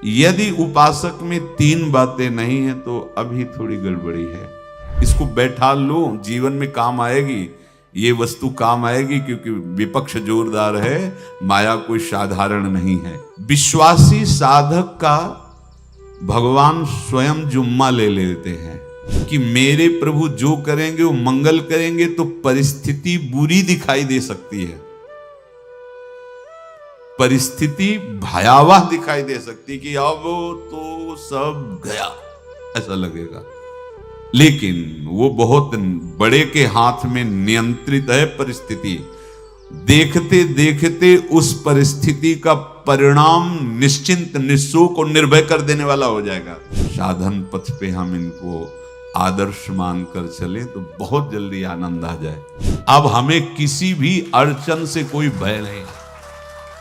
यदि उपासक में तीन बातें नहीं है तो अभी थोड़ी गड़बड़ी है। इसको बैठा लो, जीवन में काम आएगी, ये वस्तु काम आएगी, क्योंकि विपक्ष जोरदार है, माया कोई साधारण नहीं है। विश्वासी साधक का भगवान स्वयं जुम्मा ले लेते हैं कि मेरे प्रभु जो करेंगे वो मंगल करेंगे। तो परिस्थिति बुरी दिखाई दे सकती है, परिस्थिति भयावह दिखाई दे सकती कि अब तो सब गया ऐसा लगेगा, लेकिन वो बहुत बड़े के हाथ में नियंत्रित है परिस्थिति। देखते देखते उस परिस्थिति का परिणाम निश्चिंत, निःशोक और निर्भय कर देने वाला हो जाएगा। साधन पथ पे हम इनको आदर्श मानकर चलें तो बहुत जल्दी आनंद आ जाए। अब हमें किसी भी अड़चन से कोई भय नहीं,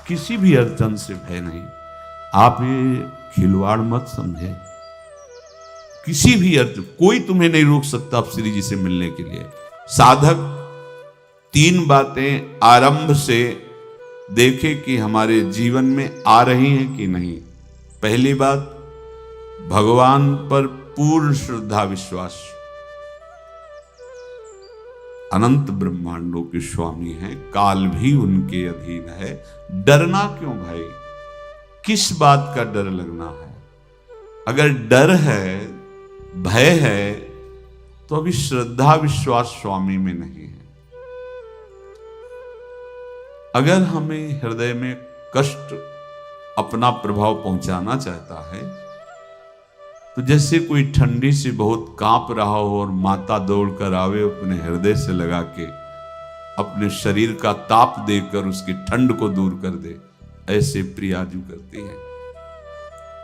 किसी भी अड़चन से भय नहीं। आप ये खिलवाड़ मत समझे, किसी भी अर्थ कोई तुम्हें नहीं रोक सकता आप श्री जी से मिलने के लिए। साधक तीन बातें आरंभ से देखे कि हमारे जीवन में आ रही हैं कि नहीं। पहली बात, भगवान पर पूर्ण श्रद्धा विश्वास। अनंत ब्रह्मांडों के स्वामी हैं, काल भी उनके अधीन है। डरना क्यों भाई, किस बात का डर लगना है? अगर डर है, भय है, तो अभी श्रद्धा विश्वास स्वामी में नहीं है। अगर हमें हृदय में कष्ट अपना प्रभाव पहुंचाना चाहता है तो जैसे कोई ठंडी से बहुत कांप रहा हो और माता दौड़कर आवे, अपने हृदय से लगा के अपने शरीर का ताप देकर उसकी ठंड को दूर कर दे, ऐसे प्रियाजू करती है,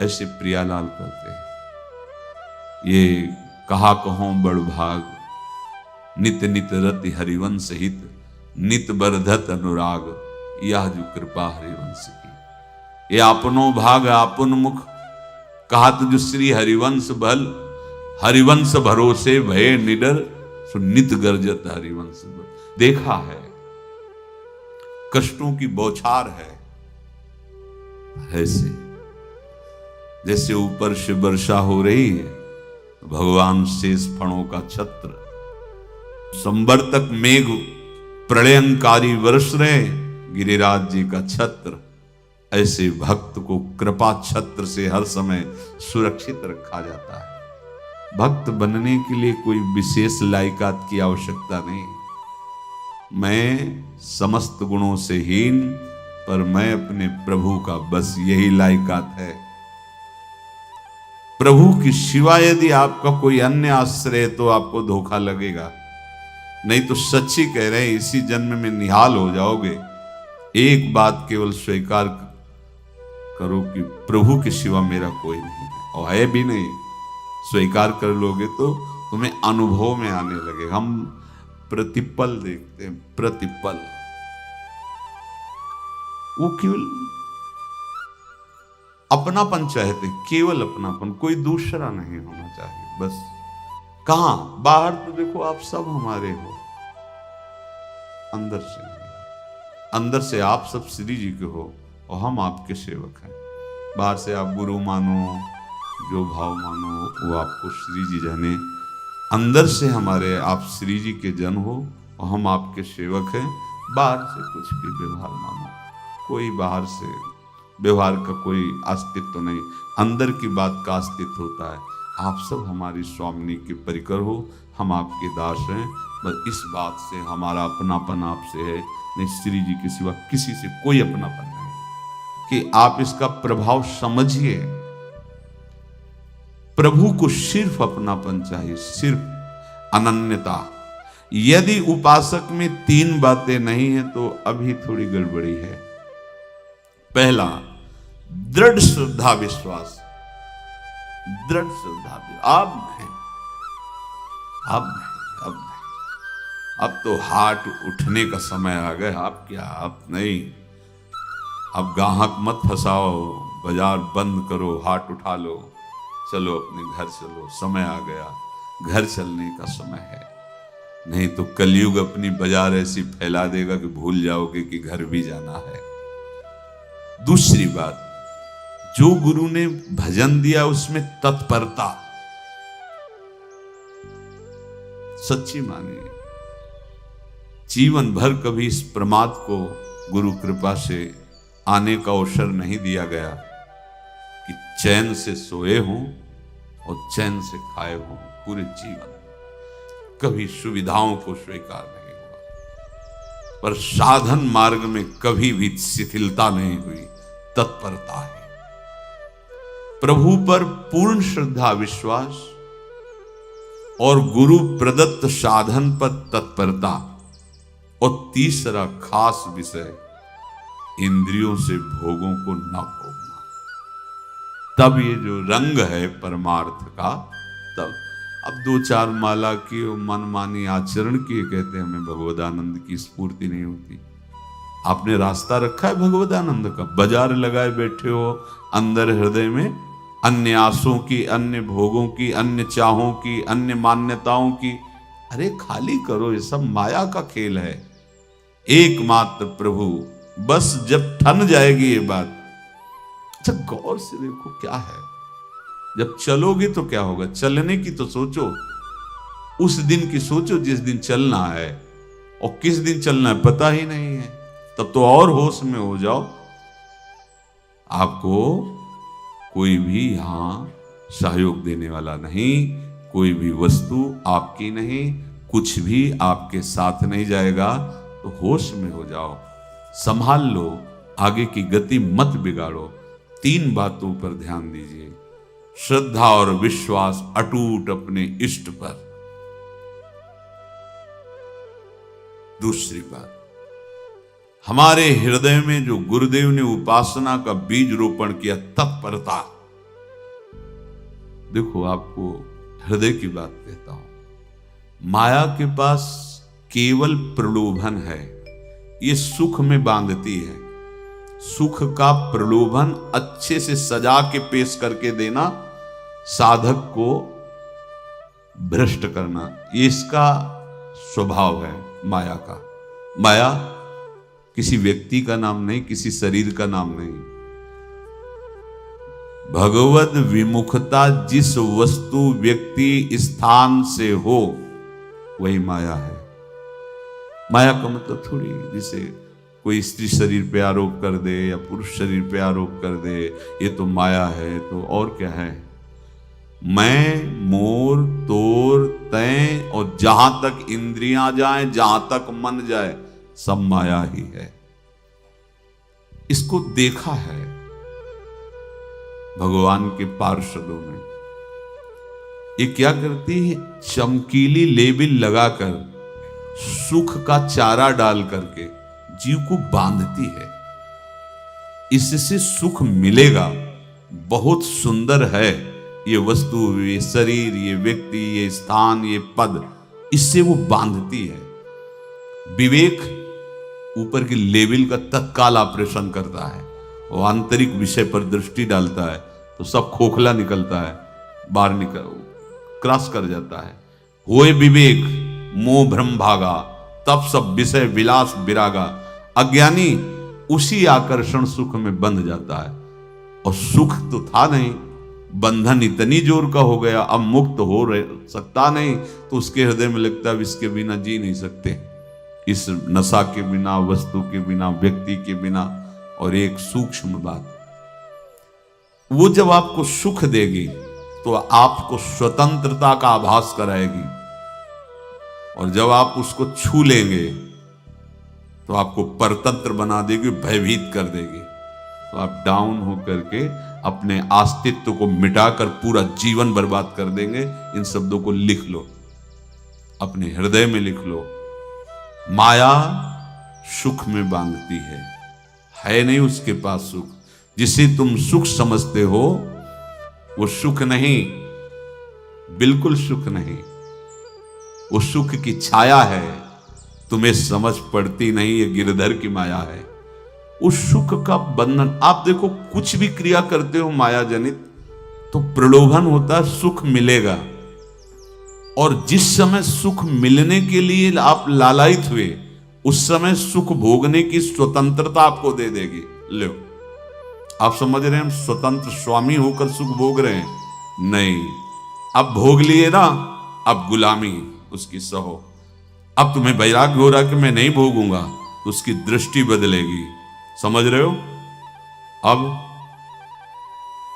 ऐसे प्रियालाल करते हैं। ये कहा कहो बड़ भाग, नित नित रति हरिवंश हित, नित बरधत अनुराग, यह जो कृपा हरिवंश की। ये आपनो भाग आपन मुख, कहा तुझ श्री हरिवंश बल, हरिवंश भरोसे भय निडर, सो नित गर्जत हरिवंश बल। देखा है कष्टों की बौछार है, ऐसे जैसे ऊपर से वर्षा हो रही है, भगवान शेष फणों का छत्र, संवर्तक मेघ प्रलयंकारी वर्ष रहे, गिरिराज जी का छत्र। ऐसे भक्त को कृपा छत्र से हर समय सुरक्षित रखा जाता है। भक्त बनने के लिए कोई विशेष लायकात की आवश्यकता नहीं। मैं समस्त गुणों से हीन, पर मैं अपने प्रभु का, बस यही लायकात है। प्रभु की सिवा यदि आपका कोई अन्य आश्रय तो आपको धोखा लगेगा, नहीं तो सच्ची कह रहे हैं इसी जन्म में निहाल हो जाओगे। एक बात केवल स्वीकार करो कि प्रभु के सिवा मेरा कोई नहीं है, और है भी नहीं। स्वीकार कर लोगे तो तुम्हें अनुभव में आने लगे। हम प्रतिपल देखते हैं, प्रतिपल, वो केवल अपनापन चाहते, केवल अपनापन, कोई दूसरा नहीं होना चाहिए। बस कहां बाहर तो देखो आप सब हमारे हो, अंदर से नहीं। अंदर से आप सब श्री जी के हो और हम आपके सेवक हैं। बाहर से आप गुरु मानो, जो भाव मानो, वो आपको श्री जी जाने। अंदर से हमारे आप श्री जी के जन हो और हम आपके सेवक हैं। बाहर से कुछ भी व्यवहार मानो, कोई बाहर से व्यवहार का कोई अस्तित्व नहीं, अंदर की बात का अस्तित्व होता है। आप सब हमारी स्वामिनी के परिकर हो, हम आपके दास हैं। बस इस बात से हमारा अपनापन आपसे है, नहीं श्री जी के सिवा किसी से कोई अपनापन नहीं। कि आप इसका प्रभाव समझिए। प्रभु को सिर्फ अपनापन चाहिए, सिर्फ अनन्यता। यदि उपासक में तीन बातें नहीं है तो अभी थोड़ी गड़बड़ी है। पहला, दृढ़ श्रद्धा विश्वास। दृढ़ श्रद्धा, अब नहीं, अब नहीं, अब नहीं, अब तो हाथ उठने का समय आ गया। अब क्या, अब नहीं, अब गाहक मत फंसाओ, बाजार बंद करो, हाथ उठा लो, चलो अपने घर चलो, समय आ गया, घर चलने का समय है। नहीं तो कलयुग अपनी बाजार ऐसी फैला देगा कि भूल जाओगे कि घर भी जाना है। दूसरी बात, जो गुरु ने भजन दिया उसमें तत्परता सच्ची मानिए। जीवन भर कभी इस प्रमाद को गुरु कृपा से आने का अवसर नहीं दिया गया कि चैन से सोए हों और चैन से खाए हों। पूरे जीवन कभी सुविधाओं को स्वीकार नहीं हुआ, पर साधन मार्ग में कभी भी शिथिलता नहीं हुई, तत्परता है। प्रभु पर पूर्ण श्रद्धा विश्वास और गुरु प्रदत्त साधन पर तत्परता, और तीसरा खास विषय इंद्रियों से भोगों को न भोगना। तब ये जो रंग है परमार्थ का, तब अब 2-4 माला की मनमानी आचरण किए कहते हैं हमें भगवदानंद की स्फूर्ति नहीं होती। आपने रास्ता रखा है भगवदानंद का, बाजार लगाए बैठे हो अंदर हृदय में अन्य आसों की, अन्य भोगों की, अन्य चाहों की, अन्य मान्यताओं की। अरे खाली करो, ये सब माया का खेल है। एकमात्र प्रभु, बस जब ठन जाएगी ये बात। अच्छा गौर से देखो क्या है, जब चलोगे तो क्या होगा, चलने की तो सोचो, उस दिन की सोचो जिस दिन चलना है, और किस दिन चलना है पता ही नहीं है, तब तो और होश में हो जाओ। आपको कोई भी यहां सहयोग देने वाला नहीं, कोई भी वस्तु आपकी नहीं, कुछ भी आपके साथ नहीं जाएगा। तो होश में हो जाओ, संभाल लो, आगे की गति मत बिगाड़ो। 3 बातों पर ध्यान दीजिए, श्रद्धा और विश्वास अटूट अपने इष्ट पर। दूसरी बात, हमारे हृदय में जो गुरुदेव ने उपासना का बीज रोपण किया, तत्परता। देखो आपको हृदय की बात कहता हूं, माया के पास केवल प्रलोभन है, ये सुख में बांधती है। सुख का प्रलोभन अच्छे से सजा के पेश करके देना, साधक को भ्रष्ट करना, ये इसका स्वभाव है माया का। माया किसी व्यक्ति का नाम नहीं, किसी शरीर का नाम नहीं। भगवद विमुखता जिस वस्तु व्यक्ति स्थान से हो वही माया है। माया का मतलब थोड़ी जिसे कोई स्त्री शरीर पे आरोप कर दे या पुरुष शरीर पे आरोप कर दे ये तो माया है, तो और क्या है। मैं, मोर, तोर, तय और जहां तक इंद्रियां जाएं, जहां तक मन जाए, सब माया ही है। इसको देखा है भगवान के पार्षदों ने। ये क्या करती है, चमकीली लेबिल लगाकर, सुख का चारा डाल करके जीव को बांधती है। इससे सुख मिलेगा, बहुत सुंदर है ये वस्तु, ये शरीर, ये व्यक्ति, ये स्थान, ये पद, इससे वो बांधती है। विवेक ऊपर की लेवल का तत्काल ऑपरेशन करता है, वो आंतरिक विषय पर दृष्टि डालता है तो सब खोखला निकलता है, बाहर निकल क्रॉस कर जाता है। होए विवेक मोह भ्रम भागा, तब सब विषय विलास विरागा। अज्ञानी उसी आकर्षण सुख में बंध जाता है, और सुख तो था नहीं, बंधन इतनी जोर का हो गया, अब मुक्त हो सकता नहीं, तो उसके हृदय में लगता है इसके बिना जी नहीं सकते, इस नशा के बिना, वस्तु के बिना, व्यक्ति के बिना। और एक सूक्ष्म बात, वो जब आपको सुख देगी तो आपको स्वतंत्रता का आभास कराएगी, और जब आप उसको छू लेंगे तो आपको परतंत्र बना देगी, भयभीत कर देगी। तो आप डाउन होकर के अपने अस्तित्व को मिटाकर पूरा जीवन बर्बाद कर देंगे। इन शब्दों को लिख लो, अपने हृदय में लिख लो। माया सुख में बांधती है नहीं उसके पास सुख। जिसे तुम सुख समझते हो वो सुख नहीं, बिल्कुल सुख नहीं, वो सुख की छाया है, तुम्हें समझ पड़ती नहीं, ये गिरधर की माया है। उस सुख का बंधन, आप देखो कुछ भी क्रिया करते हो माया जनित तो प्रलोभन होता है, सुख मिलेगा, और जिस समय सुख मिलने के लिए आप लालायित हुए उस समय सुख भोगने की स्वतंत्रता आपको दे देगी। लो, आप समझ रहे हैं हम स्वतंत्र स्वामी होकर सुख भोग रहे हैं? नहीं, अब भोग लिए ना, अब गुलामी उसकी सहो। अब तुम्हें वैराग्य हो रहा कि मैं नहीं भोगूंगा, तो उसकी दृष्टि बदलेगी। समझ रहे हो?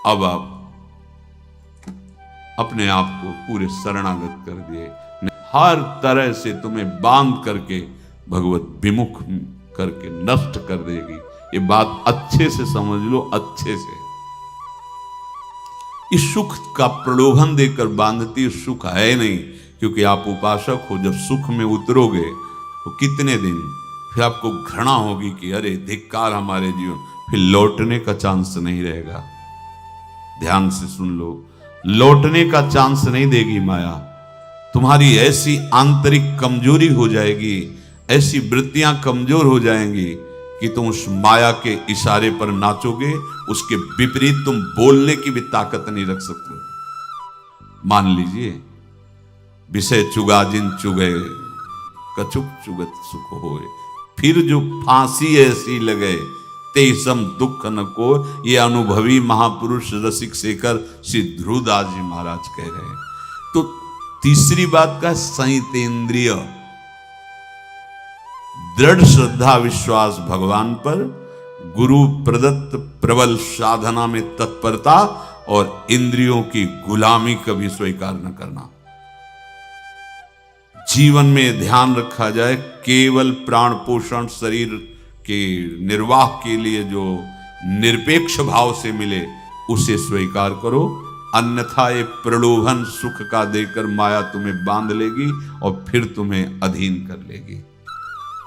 अब आप अपने आप को पूरे शरणागत कर दिए, हर तरह से तुम्हें बांध करके भगवत विमुख करके नष्ट कर देगी। ये बात अच्छे से समझ लो, अच्छे से। इस सुख का प्रलोभन देकर बांधती सुख है नहीं, क्योंकि आप उपासक हो। जब सुख में उतरोगे तो कितने दिन फिर आपको घृणा होगी कि अरे धिक्कार हमारे जीवन, फिर लौटने का चांस नहीं रहेगा। ध्यान से सुन लो, लौटने का चांस नहीं देगी माया। तुम्हारी ऐसी आंतरिक कमजोरी हो जाएगी, ऐसी वृत्तियां कमजोर हो जाएंगी कि तुम उस माया के इशारे पर नाचोगे, उसके विपरीत तुम बोलने की भी ताकत नहीं रख सकते। मान लीजिए, विषय चुगा जिन चुगे, कछुक चुगत सुख होए, फिर जो फांसी ऐसी लगे, तेसम दुख न को। ये अनुभवी महापुरुष रसिक शेखर श्री ध्रुवदास जी महाराज कह रहे हैं। तो तीसरी बात का संयतेंद्रिय, दृढ़ श्रद्धा विश्वास भगवान पर, गुरु प्रदत्त प्रबल साधना में तत्परता, और इंद्रियों की गुलामी कभी स्वीकार न करना। जीवन में ध्यान रखा जाए, केवल प्राण पोषण शरीर के निर्वाह के लिए जो निरपेक्ष भाव से मिले उसे स्वीकार करो, अन्यथा ये प्रलोभन सुख का देकर माया तुम्हें बांध लेगी और फिर तुम्हें अधीन कर लेगी।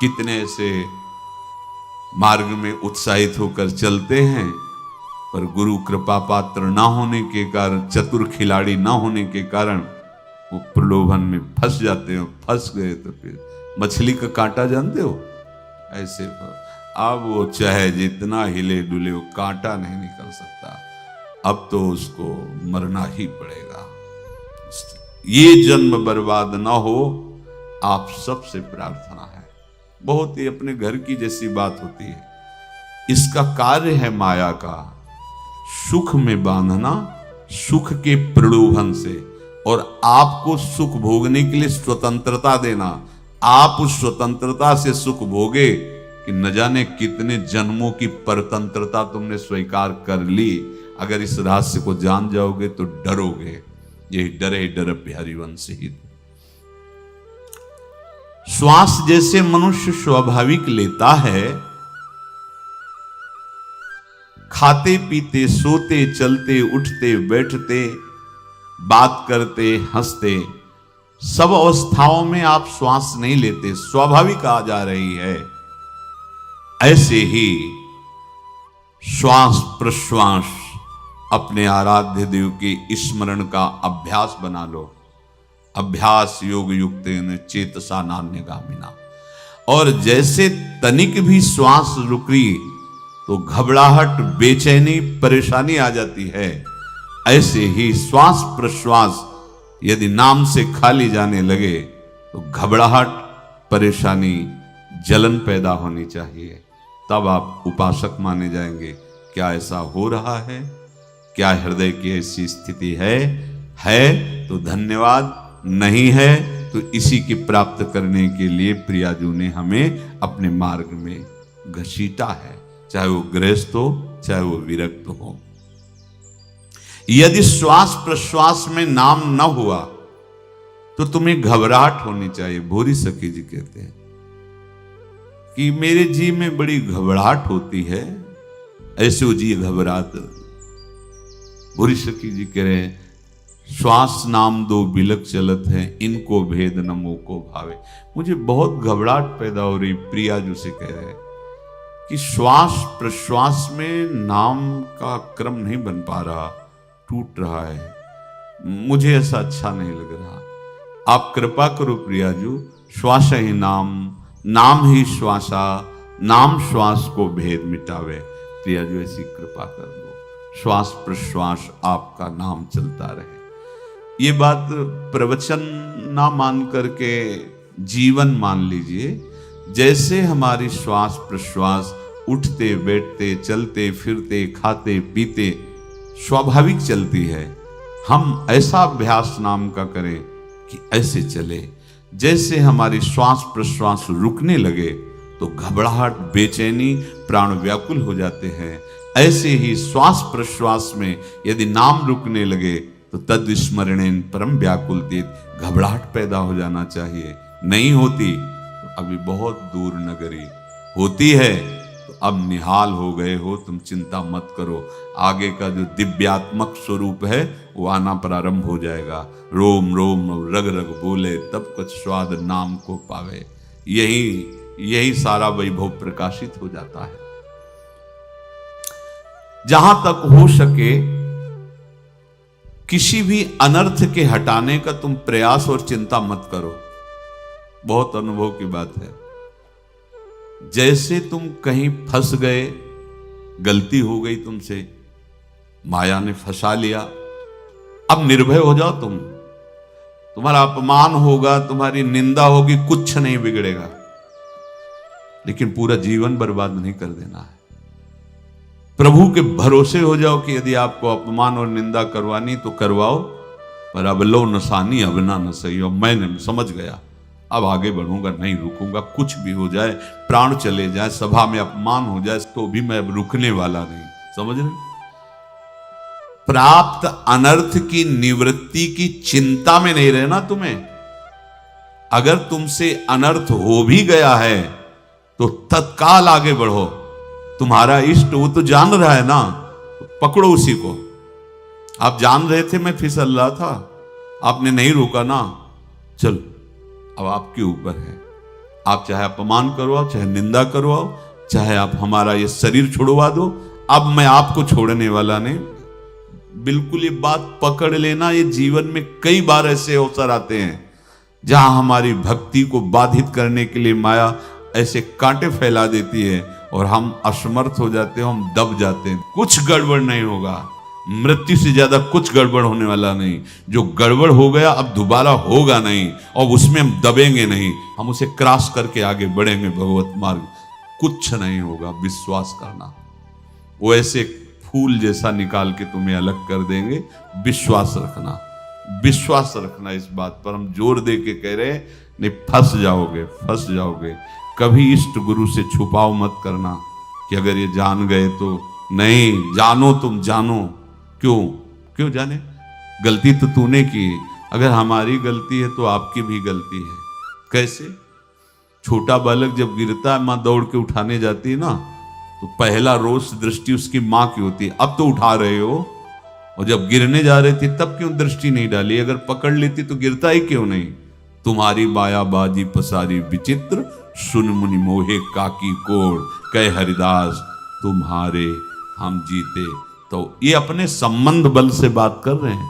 कितने ऐसे मार्ग में उत्साहित होकर चलते हैं, पर गुरु कृपा पात्र ना होने के कारण, चतुर खिलाड़ी ना होने के कारण वो प्रलोभन में फंस जाते हो। फंस गए तो फिर मछली का कांटा जानते हो, ऐसे अब वो चाहे जितना हिले डुले, वो कांटा नहीं निकल सकता। अब तो उसको मरना ही पड़ेगा। ये जन्म बर्बाद ना हो, आप सबसे प्रार्थना है। बहुत ही अपने घर की जैसी बात होती है। इसका कार्य है माया का सुख में बांधना, सुख के प्रलोभन से, और आपको सुख भोगने के लिए स्वतंत्रता देना। आप उस स्वतंत्रता से सुख भोगे कि न जाने कितने जन्मों की परतंत्रता तुमने स्वीकार कर ली। अगर इस रहस्य को जान जाओगे तो डरोगे। यही डरे डर हरिवंश ही। श्वास जैसे मनुष्य स्वाभाविक लेता है, खाते पीते सोते चलते उठते बैठते बात करते हंसते, सब अवस्थाओं में आप श्वास नहीं लेते, स्वाभाविक आ जा रही है। ऐसे ही श्वास प्रश्वास अपने आराध्य देव के स्मरण का अभ्यास बना लो। अभ्यास योग युक्तेन चेतसा नान्यगामिना। और जैसे तनिक भी श्वास रुकी तो घबराहट, बेचैनी, परेशानी आ जाती है, ऐसे ही श्वास प्रश्वास यदि नाम से खाली जाने लगे तो घबराहट, परेशानी, जलन पैदा होनी चाहिए। तब आप उपासक माने जाएंगे। क्या ऐसा हो रहा है? क्या हृदय की ऐसी स्थिति है तो धन्यवाद, नहीं है तो इसी की प्राप्त करने के लिए प्रियाजू ने हमें अपने मार्ग में घसीटा है, चाहे वो गृहस्थ हो चाहे वो विरक्त हो। यदि श्वास प्रश्वास में नाम न हुआ तो तुम्हें घबराहट होनी चाहिए। भूरी सखी जी कहते हैं कि मेरे जी में बड़ी घबराहट होती है, ऐसे वो जी घबरात। भूरी सखी जी कह रहे हैं, श्वास नाम दो बिलक चलत है, इनको भेद न मोको भावे। मुझे बहुत घबराहट पैदा हो रही। प्रियाजू से कह रहे हैं कि श्वास प्रश्वास में नाम का क्रम नहीं बन पा रहा, टूट रहा है, मुझे ऐसा अच्छा नहीं लग रहा। आप कृपा करो प्रियाजू, श्वास ही नाम, नाम ही श्वासा, नाम श्वास को भेद मिटावे। प्रियाजू ऐसी कृपा कर दो, श्वास प्रश्वास आपका नाम चलता रहे। ये बात प्रवचन ना मान करके जीवन मान लीजिए। जैसे हमारी श्वास प्रश्वास उठते बैठते चलते फिरते खाते पीते स्वाभाविक चलती है। हम ऐसा अभ्यास नाम का करें कि ऐसे चले जैसे हमारी श्वास प्रश्वास रुकने लगे तो घबराहट बेचैनी प्राण व्याकुल हो जाते हैं। ऐसे ही श्वास प्रश्वास में यदि नाम रुकने लगे तो तद स्मरणेन परम व्याकुल तीत घबराहट पैदा हो जाना चाहिए। नहीं होती तो अभी बहुत दूर नगरी, होती है तो अब निहाल हो गए हो, तुम चिंता मत करो। आगे का जो दिव्यात्मक स्वरूप है वो आना प्रारंभ हो जाएगा। रोम रोम रग रग बोले तब कुछ स्वाद नाम को पावे। यही सारा वैभव प्रकाशित हो जाता है। जहां तक हो सके किसी भी अनर्थ के हटाने का तुम प्रयास और चिंता मत करो। बहुत अनुभव की बात है। जैसे तुम कहीं फंस गए, गलती हो गई तुमसे, माया ने फंसा लिया, अब निर्भय हो जाओ। तुम्हारा अपमान होगा, तुम्हारी निंदा होगी, कुछ नहीं बिगड़ेगा, लेकिन पूरा जीवन बर्बाद नहीं कर देना है। प्रभु के भरोसे हो जाओ कि यदि आपको अपमान और निंदा करवानी तो करवाओ, पर अब लो नसानी अब ना न सही हो। मैंने समझ गया, अब आगे बढ़ूंगा, नहीं रुकूंगा। कुछ भी हो जाए, प्राण चले जाए, सभा में अपमान हो जाए, तो भी मैं अब रुकने वाला नहीं। समझ रहे? प्राप्त अनर्थ की निवृत्ति की चिंता में नहीं रहना तुम्हें। अगर तुमसे अनर्थ हो भी गया है तो तत्काल आगे बढ़ो। तुम्हारा इष्ट वो तो जान रहा है ना, तो पकड़ो उसी को। आप जान रहे थे मैं फिसल रहा था, आपने नहीं रोका ना, चलो अब आपके ऊपर है। आप चाहे अपमान करवाओ, चाहे निंदा करवाओ, चाहे आप हमारा ये शरीर छुड़वा दो, अब मैं आपको छोड़ने वाला नहीं। बिल्कुल ये बात पकड़ लेना। ये जीवन में कई बार ऐसे अवसर आते हैं जहां हमारी भक्ति को बाधित करने के लिए माया ऐसे कांटे फैला देती है और हम असमर्थ हो जाते हैं, हम दब जाते हैं। कुछ गड़बड़ नहीं होगा, मृत्यु से ज्यादा कुछ गड़बड़ होने वाला नहीं। जो गड़बड़ हो गया अब दोबारा होगा नहीं, और उसमें हम दबेंगे नहीं, हम उसे क्रॉस करके आगे बढ़ेंगे भगवत मार्ग। कुछ नहीं होगा, विश्वास करना। वो ऐसे फूल जैसा निकाल के तुम्हें अलग कर देंगे। विश्वास रखना, विश्वास रखना। इस बात पर हम जोर दे के कह रहे हैं, नहीं फंस जाओगे, फंस जाओगे। कभी इष्ट गुरु से छुपाओ मत करना कि अगर ये जान गए तो। नहीं, जानो, तुम जानो। क्यों जाने? गलती तो तूने की। अगर हमारी गलती है तो आपकी भी गलती है। कैसे? छोटा बालक जब गिरता है, मां दौड़ के उठाने जाती है ना, तो पहला रोष दृष्टि उसकी मां की होती है। अब तो उठा रहे हो, और जब गिरने जा रहे थे तब क्यों दृष्टि नहीं डाली? अगर पकड़ लेती तो गिरता ही क्यों नहीं? तुम्हारी मायाबाजी पसारी विचित्र, सुन मुनि मोहे काकी कोड़, कह हरिदास तुम्हारे हम जीते। तो ये अपने संबंध बल से बात कर रहे हैं।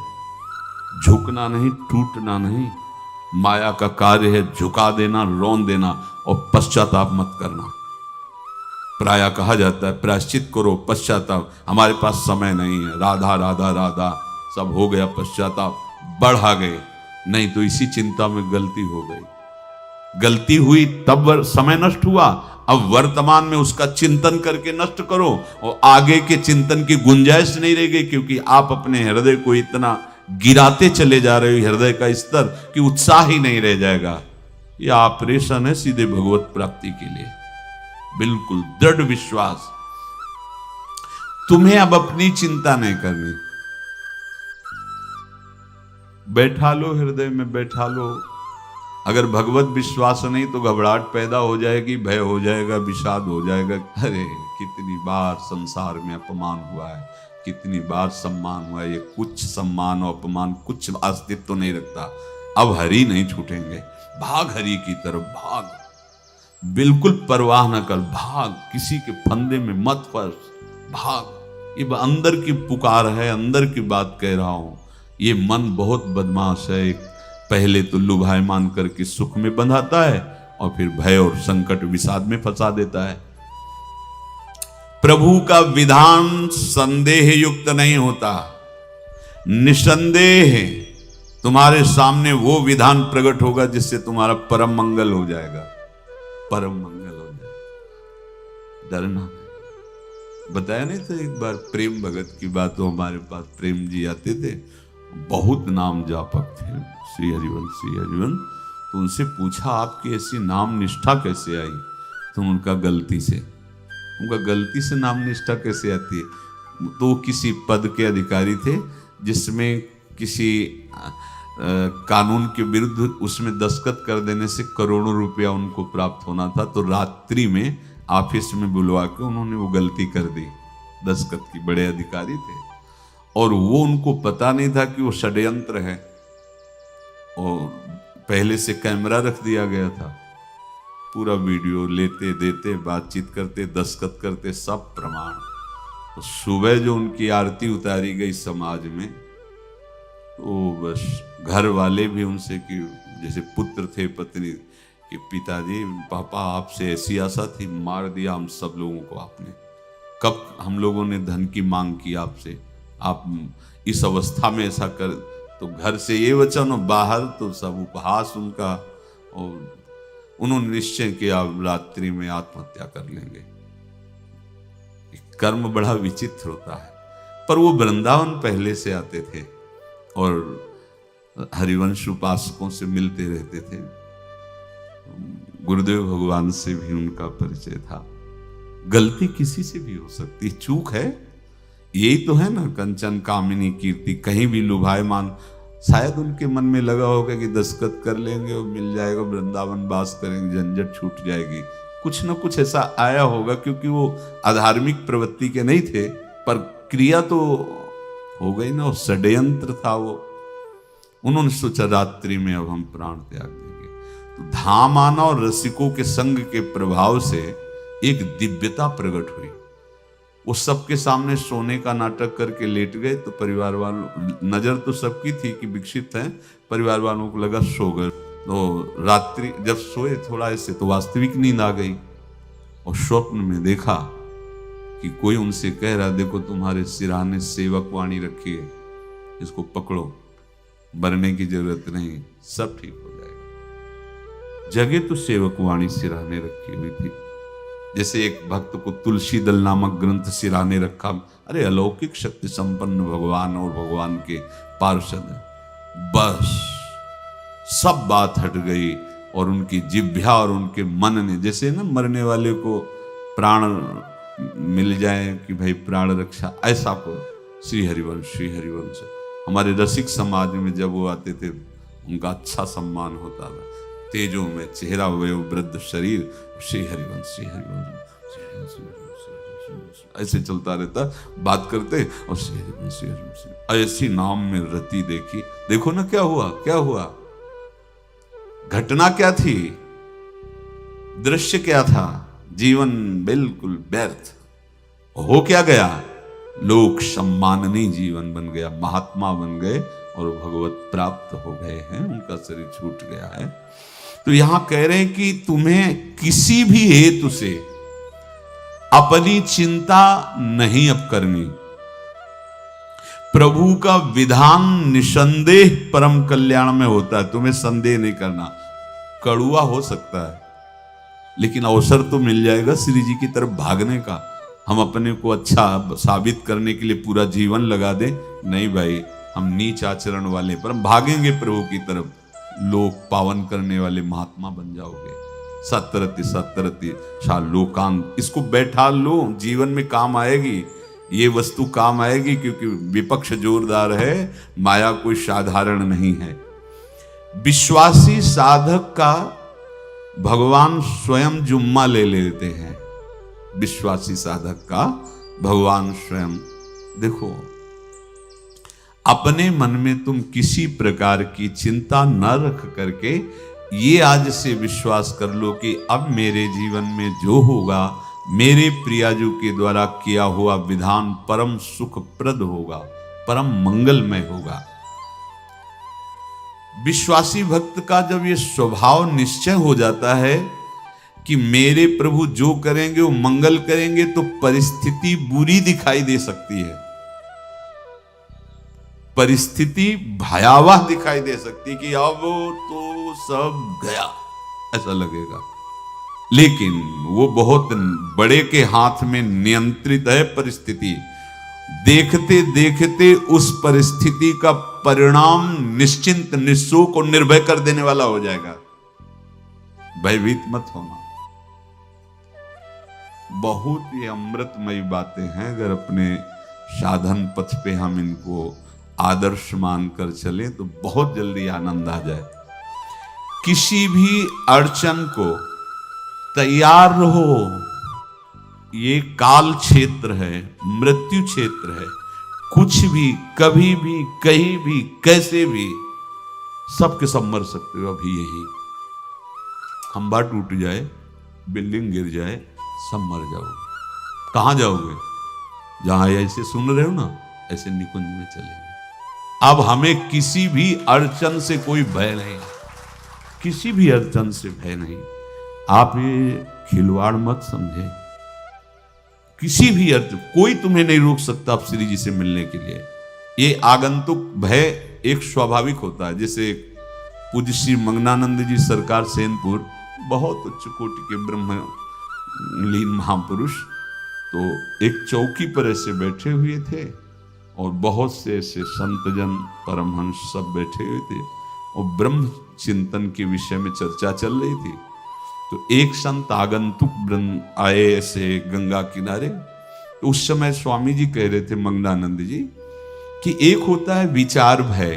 झुकना नहीं, टूटना नहीं। माया का कार्य है झुका देना, रौन देना, और पश्चाताप मत करना। प्राय कहा जाता है प्रायश्चित करो, पश्चाताप। हमारे पास समय नहीं है। राधा राधा राधा सब हो गया, पश्चाताप बढ़ा गए। नहीं तो इसी चिंता में गलती हो गई। गलती हुई तब समय नष्ट हुआ, अब वर्तमान में उसका चिंतन करके नष्ट करो, और आगे के चिंतन की गुंजाइश नहीं रह गई, क्योंकि आप अपने हृदय को इतना गिराते चले जा रहे हो, हृदय का स्तर, कि उत्साह ही नहीं रह जाएगा। यह ऑपरेशन है सीधे भगवत प्राप्ति के लिए। बिल्कुल दृढ़ विश्वास। तुम्हें अब अपनी चिंता नहीं करनी। बैठा लो, हृदय में बैठा लो। अगर भगवत विश्वास नहीं तो घबराहट पैदा हो जाएगी, भय हो जाएगा, विषाद हो जाएगा। अरे कितनी बार संसार में अपमान हुआ है, कितनी बार सम्मान हुआ है। ये कुछ सम्मान और अपमान कुछ अस्तित्व तो नहीं रखता। अब हरि नहीं छूटेंगे। भाग हरि की तरफ, भाग। बिल्कुल परवाह न कर, भाग। किसी के फंदे में मत फंस, भाग। ये अंदर की पुकार है, अंदर की बात कह रहा हूं। ये मन बहुत बदमाश है। पहले तो लुभायमान करके सुख में बंधाता है, और फिर भय और संकट विषाद में फंसा देता है। प्रभु का विधान संदेह युक्त नहीं होता। निसंदेह तुम्हारे सामने वो विधान प्रकट होगा जिससे तुम्हारा परम मंगल हो जाएगा, परम मंगल हो जाएगा। डरना। बताया नहीं था एक बार प्रेम भगत की बात, तो हमारे पास प्रेम जी आते थे, बहुत नाम जापक थे, श्री हरिवंश। तो उनसे पूछा आपकी ऐसी नाम निष्ठा कैसे आई? तो उनका गलती से नाम निष्ठा कैसे आती है? तो किसी पद के अधिकारी थे जिसमें किसी कानून के विरुद्ध उसमें दस्तखत कर देने से करोड़ों रुपया उनको प्राप्त होना था। तो रात्रि में ऑफिस में बुलवा के उन्होंने वो गलती कर दी दस्तखत की। बड़े अधिकारी थे और वो उनको पता नहीं था कि वो षड्यंत्र है, और पहले से कैमरा रख दिया गया था, पूरा वीडियो लेते देते, बातचीत करते, दस्तखत करते, सब प्रमाण। तो सुबह जो उनकी आरती उतारी गई समाज में, तो बस घर वाले भी उनसे कि जैसे पुत्र थे पत्नी कि पिताजी पापा आपसे ऐसी आशा थी, मार दिया हम सब लोगों को आपने। कब हम लोगों ने धन की मांग की आपसे, आप इस अवस्था में ऐसा कर। तो घर से ये वचन और बाहर तो सब उपहास उनका, और उन्होंने निश्चय किया रात्रि में आत्महत्या कर लेंगे। कर्म बड़ा विचित्र होता है। पर वो वृंदावन पहले से आते थे और हरिवंश उपासकों से मिलते रहते थे। गुरुदेव भगवान से भी उनका परिचय था। गलती किसी से भी हो सकती, चूक है, यही तो है ना। कंचन कामिनी कीर्ति, कहीं भी लुभायमान। शायद उनके मन में लगा होगा कि दस्तखत कर लेंगे और मिल जाएगा, वृंदावन वास करेंगे, झंझट छूट जाएगी। कुछ ना कुछ ऐसा आया होगा, क्योंकि वो अधार्मिक प्रवृत्ति के नहीं थे, पर क्रिया तो हो गई ना, षड्यंत्र था वो। उन्होंने सोचा रात्रि में अब हम प्राण त्याग देंगे। तो धाम आना और रसिकों के संग के प्रभाव से एक दिव्यता प्रकट हुई। वो सबके सामने सोने का नाटक करके लेट गए। तो परिवार वालों, नजर तो सबकी थी कि विकसित हैं, परिवार वालों को लगा सो गए। तो रात्रि जब सोए थोड़ा ऐसे, तो वास्तविक नींद आ गई और स्वप्न में देखा कि कोई उनसे कह रहा, देखो तुम्हारे सिरहाने सेवक वाणी रखी है, इसको पकड़ो, मरने की जरूरत नहीं, सब ठीक हो जाएगा। जगह तो सेवक वाणी सिरहाने रखी हुई थी। जैसे एक भक्त को तुलसी दल नामक ग्रंथ सिरहाने रखा। अरे अलौकिक शक्ति संपन्न भगवान और भगवान के पार्षद, बस सब बात हट गई। और उनकी जिह्वा और उनके मन ने, जैसे ना मरने वाले को प्राण मिल जाए कि भाई प्राण रक्षा, ऐसा को श्री हरिवंश हमारे रसिक समाज में जब वो आते थे, उनका अच्छा सम्मान होता था। तेजो में चेहरा हुए वृद्ध शरीर, श्री हरिवंश ऐसे चलता रहता, बात करते और श्री हरिवंश ऐसी नाम में रति देखी। देखो ना क्या हुआ, घटना क्या थी, दृश्य क्या था, जीवन बिल्कुल व्यर्थ हो क्या गया, लोक सम्माननीय जीवन बन गया, महात्मा बन गए और भगवत प्राप्त हो गए हैं, उनका शरीर छूट गया है। तो यहां कह रहे हैं कि तुम्हें किसी भी हेतु से अपनी चिंता नहीं अब करनी। प्रभु का विधान निसंदेह परम कल्याण में होता है, तुम्हें संदेह नहीं करना। कड़ुआ हो सकता है, लेकिन अवसर तो मिल जाएगा श्री जी की तरफ भागने का। हम अपने को अच्छा साबित करने के लिए पूरा जीवन लगा दें, नहीं भाई, हम नीच आचरण वाले पर हम भागेंगे प्रभु की तरफ, लोक पावन करने वाले महात्मा बन जाओगे। सतरति लोकांत, इसको बैठा लो, जीवन में काम आएगी, ये वस्तु काम आएगी, क्योंकि विपक्ष जोरदार है, माया कोई साधारण नहीं है। विश्वासी साधक का भगवान स्वयं जुम्मा ले लेते हैं। विश्वासी साधक का भगवान स्वयं, देखो अपने मन में तुम किसी प्रकार की चिंता न रख करके ये आज से विश्वास कर लो कि अब मेरे जीवन में जो होगा, मेरे प्रियाजू के द्वारा किया हुआ विधान परम सुखप्रद होगा, परम मंगलमय होगा। विश्वासी भक्त का जब ये स्वभाव निश्चय हो जाता है कि मेरे प्रभु जो करेंगे वो मंगल करेंगे, तो परिस्थिति बुरी दिखाई दे सकती है, परिस्थिति भयावह दिखाई दे सकती कि अब तो सब गया, ऐसा लगेगा। लेकिन वो बहुत बड़े के हाथ में नियंत्रित है परिस्थिति। देखते देखते उस परिस्थिति का परिणाम निश्चिंत, निःशोक और निर्भय कर देने वाला हो जाएगा। भयभीत मत होना। बहुत ही अमृतमयी बातें हैं। अगर अपने साधन पथ पे हम इनको आदर्श मानकर चलें तो बहुत जल्दी आनंद आ जाए। किसी भी अड़चन को तैयार रहो। ये काल क्षेत्र है, मृत्यु क्षेत्र है। कुछ भी, कभी भी, कहीं भी, कैसे भी, सब के सब मर सकते हो। अभी यही खंबा टूट जाए, बिल्डिंग गिर जाए, सब मर जाओगे। कहां जाओगे? जहां ऐसे सुन रहे हो ना, ऐसे निकुंज में चलेंगे। अब हमें किसी भी अड़चन से कोई भय नहीं, किसी भी अड़चन से भय नहीं। आप ये खिलवाड़ मत समझे। किसी भी अर्थ कोई तुम्हें नहीं रोक सकता आप श्री जी से मिलने के लिए। ये आगंतुक भय एक स्वाभाविक होता है। जैसे पूज्य श्री मंगनानंद जी सरकार सेनपुर, बहुत उच्च कोटि के ब्रह्मलीन महापुरुष, तो एक चौकी पर ऐसे बैठे हुए थे और बहुत से ऐसे संतजन, परमहंस सब बैठे हुए थे और ब्रह्म चिंतन के विषय में चर्चा चल रही थी। तो एक संत आगंतुक ब्रह्म आए ऐसे गंगा किनारे। तो उस समय स्वामी जी कह रहे थे मंगनानंद जी कि एक होता है विचार भय,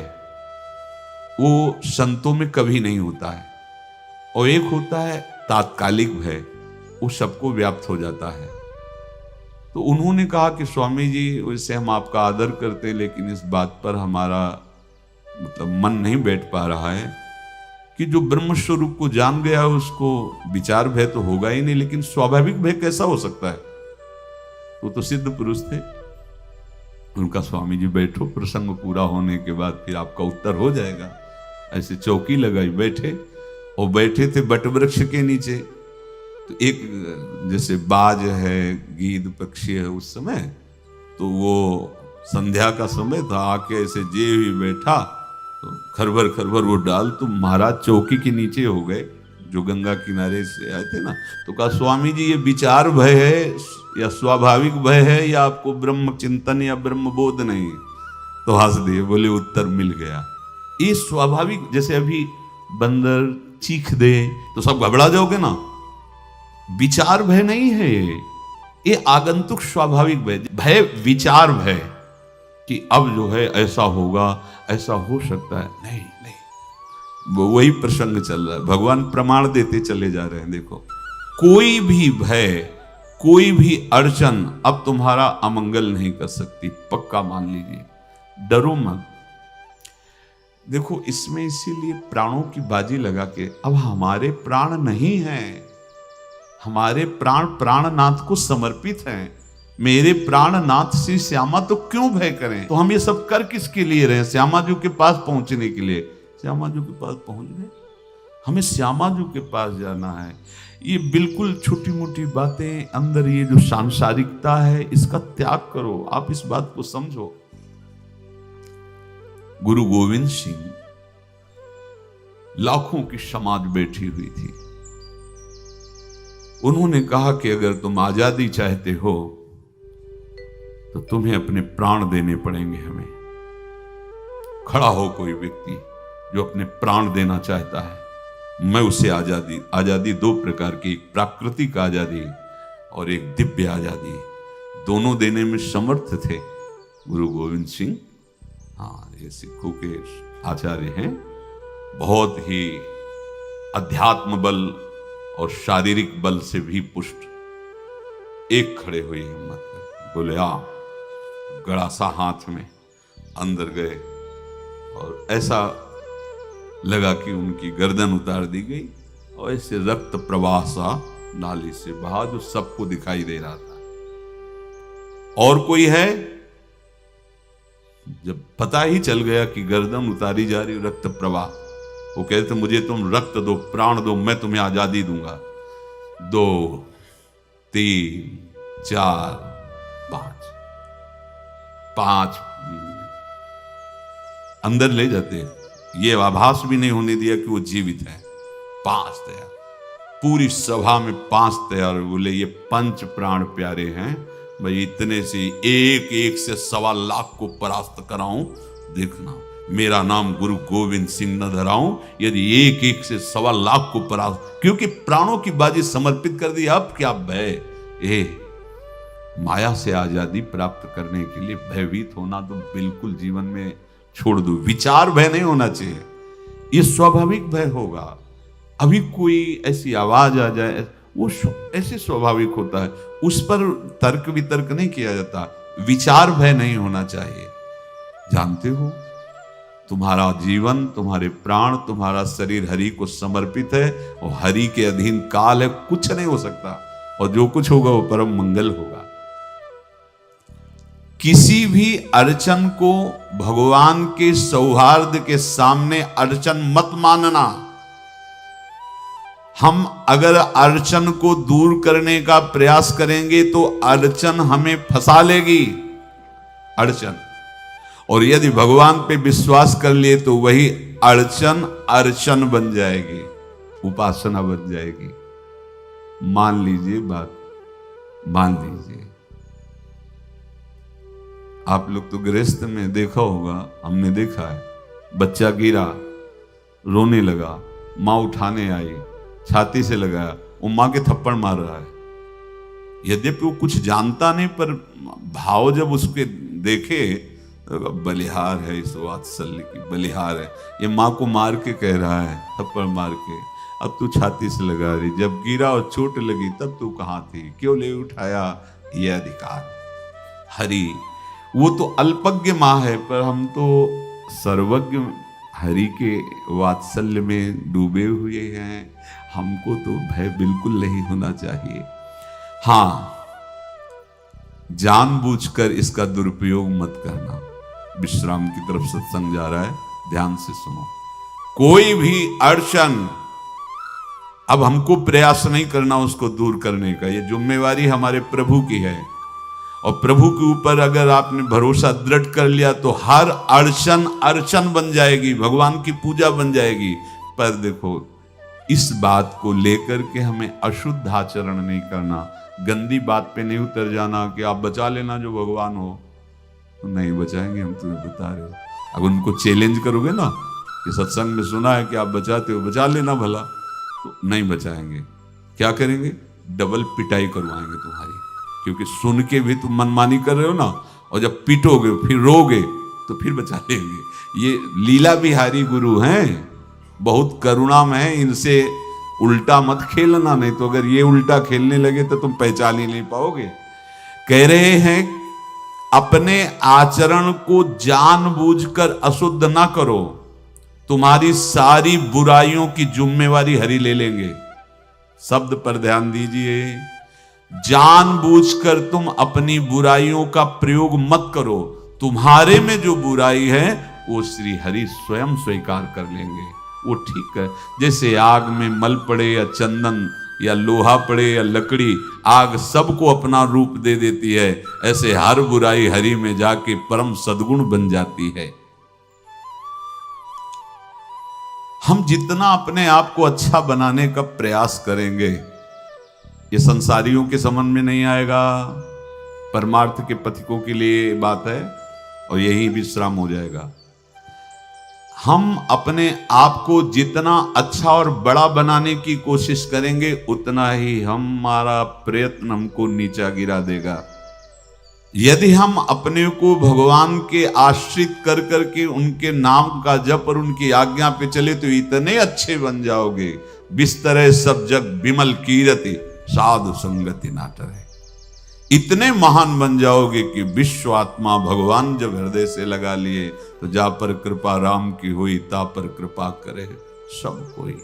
वो संतों में कभी नहीं होता है, और एक होता है तात्कालिक भय, वो सबको व्याप्त हो जाता है। तो उन्होंने कहा कि स्वामी जी, वैसे हम आपका आदर करते हैं, लेकिन इस बात पर हमारा मतलब मन नहीं बैठ पा रहा है कि जो ब्रह्म स्वरूप को जान गया उसको विचार भय तो होगा ही नहीं, लेकिन स्वाभाविक भय कैसा हो सकता है? वो तो सिद्ध पुरुष थे। उनका स्वामी जी बैठो, प्रसंग पूरा होने के बाद फिर आपका उत्तर हो जाएगा। ऐसे चौकी लगाई, बैठे, और बैठे थे बट वृक्ष के नीचे। तो एक जैसे बाज है, गीद पक्षी है, उस समय तो वो संध्या का समय था, आके ऐसे जे ही बैठा तो खरबर खरबर वो डाल, तो महाराज चौकी के नीचे हो गए, जो गंगा किनारे से आए थे ना। तो कहा स्वामी जी, ये विचार भय है या स्वाभाविक भय है या आपको ब्रह्म चिंतन या ब्रह्म बोध नहीं? तो हंस दिए, बोले उत्तर मिल गया। ये स्वाभाविक, जैसे अभी बंदर चीख दे तो सब घबरा जाओगे ना, विचार भय नहीं है ये आगंतुक स्वाभाविक भय। भय विचार भय कि अब जो है ऐसा होगा, ऐसा हो सकता है, नहीं नहीं, वही प्रसंग चल रहा है। भगवान प्रमाण देते चले जा रहे हैं। देखो, कोई भी भय, कोई भी अड़चन अब तुम्हारा अमंगल नहीं कर सकती, पक्का मान लीजिए। डरो मत। देखो, इसमें इसीलिए प्राणों की बाजी लगा के, अब हमारे प्राण नहीं हैं, हमारे प्राण प्राणनाथ को समर्पित हैं। मेरे प्राणनाथ श्री श्यामा, तो क्यों भय करें? तो हम ये सब कर किसके लिए रहे? श्यामा जी के पास पहुंचने के लिए। श्यामा जी के पास पहुंच गए, हमें श्यामा जी के पास जाना है। ये बिल्कुल छोटी मोटी बातें, अंदर ये जो सांसारिकता है, इसका त्याग करो। आप इस बात को समझो। गुरु गोविंद सिंह, लाखों की समाज बैठी हुई थी। उन्होंने कहा कि अगर तुम आजादी चाहते हो तो तुम्हें अपने प्राण देने पड़ेंगे हमें। खड़ा हो कोई व्यक्ति जो अपने प्राण देना चाहता है, मैं उसे आजादी। आजादी दो प्रकार की, एक प्राकृतिक आजादी और एक दिव्य आजादी, दोनों देने में समर्थ थे गुरु गोविंद सिंह। हाँ, ये सिखों के आचार्य हैं। बहुत ही अध्यात्म बल और शारीरिक बल से भी पुष्ट, एक खड़े हुए हिम्मत कर, बोले आ। गड़ासा हाथ में अंदर गए और ऐसा लगा कि उनकी गर्दन उतार दी गई और ऐसे रक्त प्रवाह सा नाली से बहा, जो सबको दिखाई दे रहा था। और कोई है? जब पता ही चल गया कि गर्दन उतारी जा रही, रक्त प्रवाह, वो कहते मुझे तुम रक्त दो, प्राण दो, मैं तुम्हें आजादी दूंगा। 2 3 4 5 अंदर ले जाते, ये आभास भी नहीं होने दिया कि वो जीवित है। 5 दिया, पूरी सभा में 5 तैयार बोले ये पंच प्राण प्यारे हैं, भाई इतने से एक एक से 1.25 लाख को परास्त कराऊं, देखना मेरा नाम गुरु गोविंद सिंह न धराऊं, यदि एक एक से 1.25 लाख को परास्त, क्योंकि प्राणों की बाजी समर्पित कर दी। अब क्या भय, माया से आजादी प्राप्त करने के लिए भयभीत होना तो बिल्कुल जीवन में छोड़ दो। विचार भय नहीं होना चाहिए, ये स्वाभाविक भय होगा। अभी कोई ऐसी आवाज आ जाए, वो ऐसे स्वाभाविक होता है, उस पर तर्क वितर्क नहीं किया जाता। विचार भय नहीं होना चाहिए। जानते हो तुम्हारा जीवन, तुम्हारे प्राण, तुम्हारा शरीर हरि को समर्पित है और हरि के अधीन काल है, कुछ नहीं हो सकता, और जो कुछ होगा वो परम मंगल होगा। किसी भी अड़चन को भगवान के सौहार्द के सामने अड़चन मत मानना। हम अगर अड़चन को दूर करने का प्रयास करेंगे तो अड़चन हमें फंसा लेगी, अड़चन। और यदि भगवान पे विश्वास कर लिए तो वही अड़चन अर्चन बन जाएगी, उपासना बन जाएगी। मान लीजिए बात, मान लीजिए आप लोग तो गृहस्थ में देखा होगा, हमने देखा है, बच्चा गिरा, रोने लगा, माँ उठाने आई, छाती से लगाया, वो माँ के थप्पड़ मार रहा है। यद्यपि वो कुछ जानता नहीं, पर भाव जब उसके देखे, बलिहार है इस वात्सल्य की, बलिहार है, ये माँ को मार के कह रहा है, थप्पड़ मार के, अब तू छाती से लगा रही, जब गिरा और चोट लगी तब तू कहाँ थी, क्यों ले उठाया, ये अधिकार। हरि वो तो अल्पज्ञ माँ है, पर हम तो सर्वज्ञ हरि के वात्सल्य में डूबे हुए हैं। हमको तो भय बिल्कुल नहीं होना चाहिए। हाँ, जानबूझकर इसका दुरुपयोग मत करना। विश्राम की तरफ सत्संग जा रहा है, ध्यान से सुनो। कोई भी अड़चन, अब हमको प्रयास नहीं करना उसको दूर करने का, ये जिम्मेवारी हमारे प्रभु की है। और प्रभु के ऊपर अगर आपने भरोसा दृढ़ कर लिया तो हर अड़चन अर्चन बन जाएगी, भगवान की पूजा बन जाएगी। पर देखो, इस बात को लेकर के हमें अशुद्ध आचरण नहीं करना, गंदी बात पे नहीं उतर जाना कि आप बचा लेना जो भगवान हो, तो नहीं बचाएंगे, हम तुम्हें बता रहे हो। अगर उनको चैलेंज करोगे ना कि सत्संग में सुना है कि आप बचाते हो, बचा लेना भला, तो नहीं बचाएंगे। क्या करेंगे? डबल पिटाई करवाएंगे तुम्हारी, क्योंकि सुन के भी तुम मनमानी कर रहे हो ना, और जब पीटोगे फिर रोगे तो फिर बचा लेंगे। ये लीला बिहारी गुरु हैं, बहुत करुणामय है, इनसे उल्टा मत खेलना, नहीं तो अगर ये उल्टा खेलने लगे तो तुम पहचान ही नहीं पाओगे। कह रहे हैं अपने आचरण को जानबूझकर अशुद्ध ना करो, तुम्हारी सारी बुराइयों की जिम्मेवारी हरि ले लेंगे। शब्द पर ध्यान दीजिए, जानबूझकर तुम अपनी बुराइयों का प्रयोग मत करो, तुम्हारे में जो बुराई है वो श्री हरि स्वयं स्वीकार कर लेंगे। वो ठीक है, जैसे आग में मल पड़े या चंदन या लोहा पड़े या लकड़ी, आग सबको अपना रूप दे देती है, ऐसे हर बुराई हरि में जाके परम सद्गुण बन जाती है। हम जितना अपने आप को अच्छा बनाने का प्रयास करेंगे, ये संसारियों के समझ में नहीं आएगा, परमार्थ के पथिकों के लिए बात है, और यही विश्राम हो जाएगा। हम अपने आप को जितना अच्छा और बड़ा बनाने की कोशिश करेंगे, उतना ही हमारा प्रयत्न हमको नीचा गिरा देगा। यदि हम अपने को भगवान के आश्रित कर करके उनके नाम का जप और उनकी आज्ञा पे चले तो इतने अच्छे बन जाओगे, बिस्तरे सब जग विमल कीरति साधु संगति नाटर है। इतने महान बन जाओगे कि विश्व आत्मा भगवान जब हृदय से लगा लिए तो जा पर कृपा राम की हुई, ता पर कृपा करे सब कोई।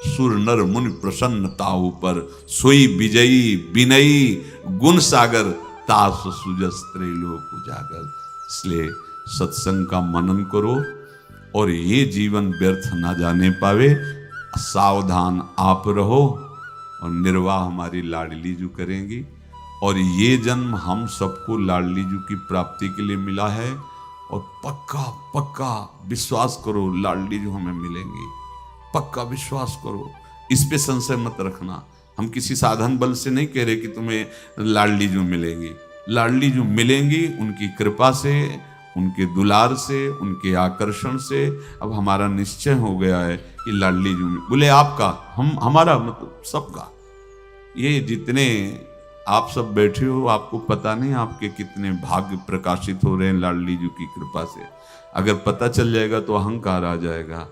सुर नर मुनि प्रसन्नता ऊपर, सोई विजयी विनयी गुण सागर, तास सुजस त्रैलोक उजागर। इसलिए सत्संग का मनन करो और ये जीवन व्यर्थ ना जाने पावे, सावधान आप रहो, और निर्वाह हमारी लाडली जू करेंगी। और ये जन्म हम सबको लाडली जू की प्राप्ति के लिए मिला है, और पक्का पक्का विश्वास करो लाडली जू हमें मिलेंगी, पक्का विश्वास करो। इस पे संशय मत रखना। हम किसी साधन बल से नहीं कह रहे कि तुम्हें लाडली जो मिलेगी। लाडली जो मिलेंगी उनकी कृपा से, उनके दुलार से, उनके आकर्षण से। अब हमारा निश्चय हो गया है कि लाडली जो बोले आपका, हमारा मतलब सबका। ये जितने आप सब बैठे हो, आपको पता नहीं आपके कितने भाग्य प्रकाशित हो रहे हैं लाडली जी की कृपा से। अगर पता चल जाएगा तो अहंकार आ जाएगा।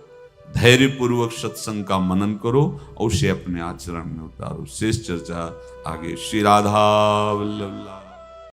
धैर्य पूर्वक सत्संग का मनन करो और उसे अपने आचरण में उतारो। शेष चर्चा आगे। श्री राधा वल्लभ।